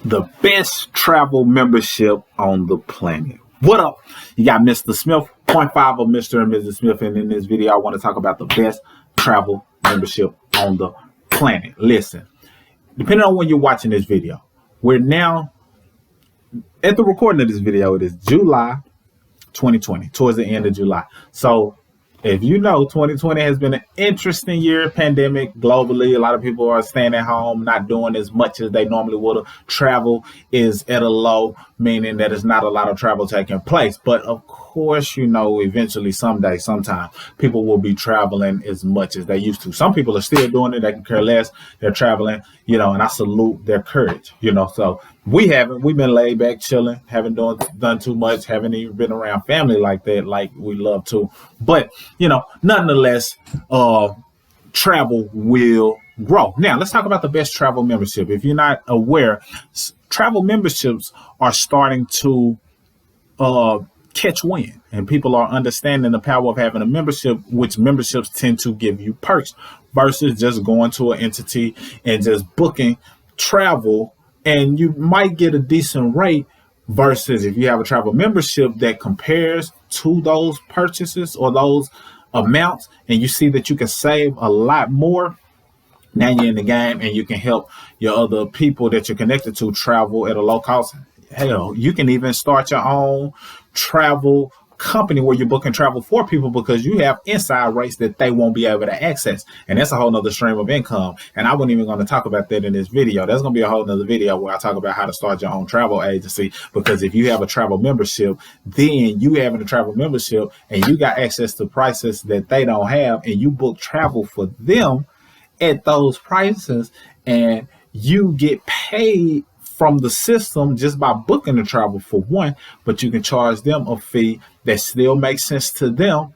the best travel membership on the planet. What up? You got Mr. Smith, 0.5 of Mr. and Mrs. Smith, and in this video I want to talk about the best travel membership on the planet. Listen, depending on when you're watching this video, we're now at the recording of this video. It is July 2020, towards the end of July. So if you know, 2020 has been an interesting year, pandemic globally. A lot of people are staying at home, not doing as much as they normally would have. Travel is at a low, meaning that there's not a lot of travel taking place. But of course, you know, eventually, someday, sometime, people will be traveling as much as they used to. Some people are still doing it. They can care less. They're traveling, you know, and I salute their courage, you know. So we haven't. We've been laid back, chilling, haven't done too much, haven't even been around family like that, like we love to. But, you know, nonetheless, travel will grow. Now, let's talk about the best travel membership. If you're not aware, travel memberships are starting to catch wind, and people are understanding the power of having a membership, which memberships tend to give you perks versus just going to an entity and just booking travel, and you might get a decent rate versus if you have a travel membership that compares to those purchases or those amounts, and you see that you can save a lot more. Now you're in the game and you can help your other people that you're connected to travel at a low cost. Hell, you can even start your own travel company where you're booking travel for people because you have inside rates that they won't be able to access. And that's a whole nother stream of income. And I wasn't even going to talk about that in this video. There's going to be a whole nother video where I talk about how to start your own travel agency, because if you have a travel membership, then you having a travel membership and you got access to prices that they don't have, and you book travel for them at those prices, and you get paid from the system just by booking the travel for one, but you can charge them a fee that still makes sense to them.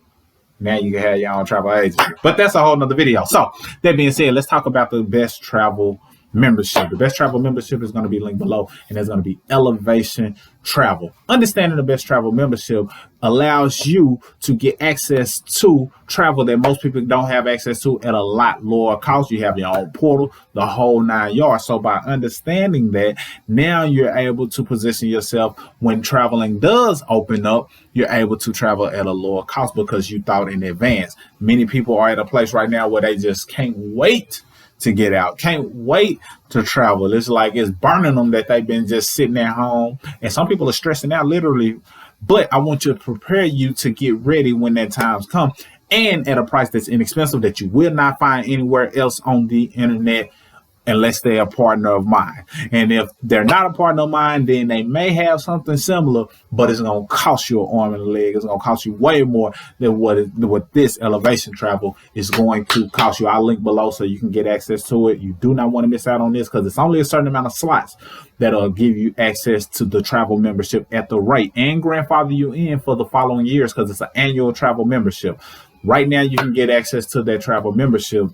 Now you can have your own travel agency, but that's a whole nother video. So that being said, let's talk about the best travel membership. The best travel membership is going to be linked below, and there's going to be Elevation Travel. Understanding the best travel membership allows you to get access to travel that most people don't have access to at a lot lower cost. You have your own portal, the whole 9 yards. So by understanding that, now you're able to position yourself when traveling does open up, you're able to travel at a lower cost because you thought in advance. Many people are at a place right now where they just can't wait to get out, can't wait to travel. It's like it's burning them that they've been just sitting at home, and some people are stressing out literally. But I want to prepare you to get ready when that time's come, and at a price that's inexpensive that you will not find anywhere else on the internet unless they're a partner of mine. And if they're not a partner of mine, then they may have something similar, but it's going to cost you an arm and a leg. It's going to cost you way more than what this Elevation Travel is going to cost you. I'll link below so you can get access to it. You do not want to miss out on this because it's only a certain amount of slots that'll give you access to the travel membership at the rate, and grandfather you in for the following years because it's an annual travel membership. Right now, you can get access to that travel membership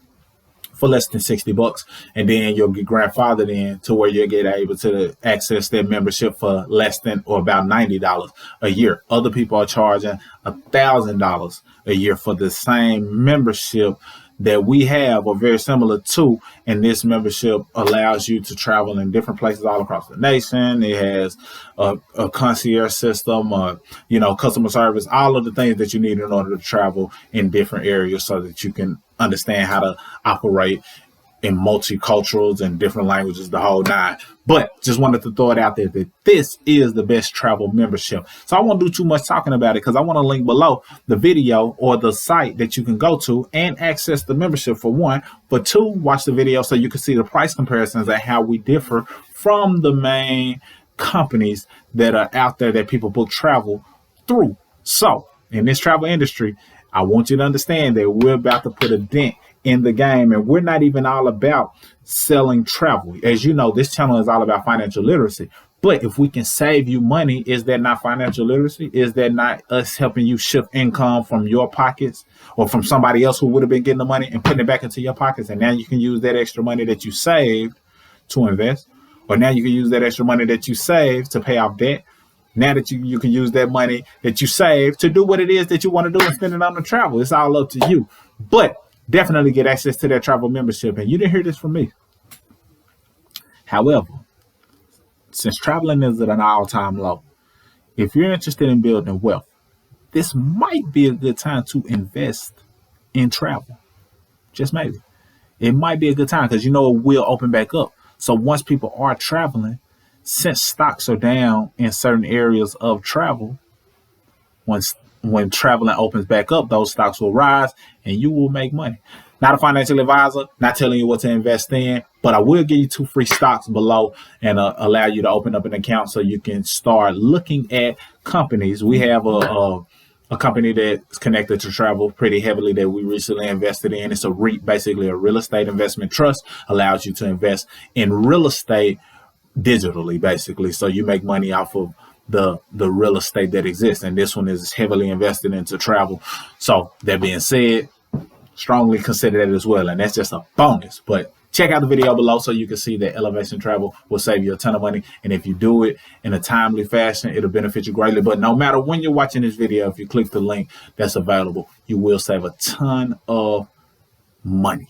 for less than $60, and then you'll get grandfathered in to where you'll get able to access their membership for less than or about $90 a year. Other people are charging $1,000 a year for the same membership that we have or very similar to, and this membership allows you to travel in different places all across the nation. It has a concierge system, you know, customer service, all of the things that you need in order to travel in different areas so that you can understand how to operate in multiculturals and different languages, the whole nine. But just wanted to throw it out there that this is the best travel membership. So I won't do too much talking about it because I want to link below the video or the site that you can go to and access the membership for one. For two, watch the video so you can see the price comparisons and how we differ from the main companies that are out there that people book travel through. So in this travel industry, I want you to understand that we're about to put a dent in the game, and we're not even all about selling travel. As you know, this channel is all about financial literacy. But if we can save you money, is that not financial literacy? Is that not us helping you shift income from your pockets or from somebody else who would have been getting the money and putting it back into your pockets? And now you can use that extra money that you saved to invest, or now you can use that extra money that you saved to pay off debt. Now that you can use that money that you save to do what it is that you want to do and spend it on the travel. It's all up to you. But definitely get access to that travel membership. And you didn't hear this from me. However, since traveling is at an all-time low, if you're interested in building wealth, this might be a good time to invest in travel. Just maybe. It might be a good time because it will open back up. So once people are traveling, since stocks are down in certain areas of travel, when traveling opens back up, those stocks will rise and you will make money. Not a financial advisor, not telling you what to invest in, but I will give you 2 free stocks below and allow you to open up an account so you can start looking at companies. We have a company that's connected to travel pretty heavily that we recently invested in. It's a REIT, basically a real estate investment trust, allows you to invest in real estate digitally, basically. So you make money off of the real estate that exists. And this one is heavily invested into travel. So that being said, strongly consider that as well. And that's just a bonus. But check out the video below so you can see that Elevation Travel will save you a ton of money. And if you do it in a timely fashion, it'll benefit you greatly. But no matter when you're watching this video, if you click the link that's available, you will save a ton of money.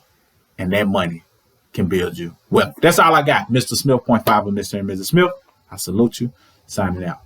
And that money can build you wealth. That's all I got. Mr. Smith, 0.5 of Mr. and Mrs. Smith. I salute you. Signing out.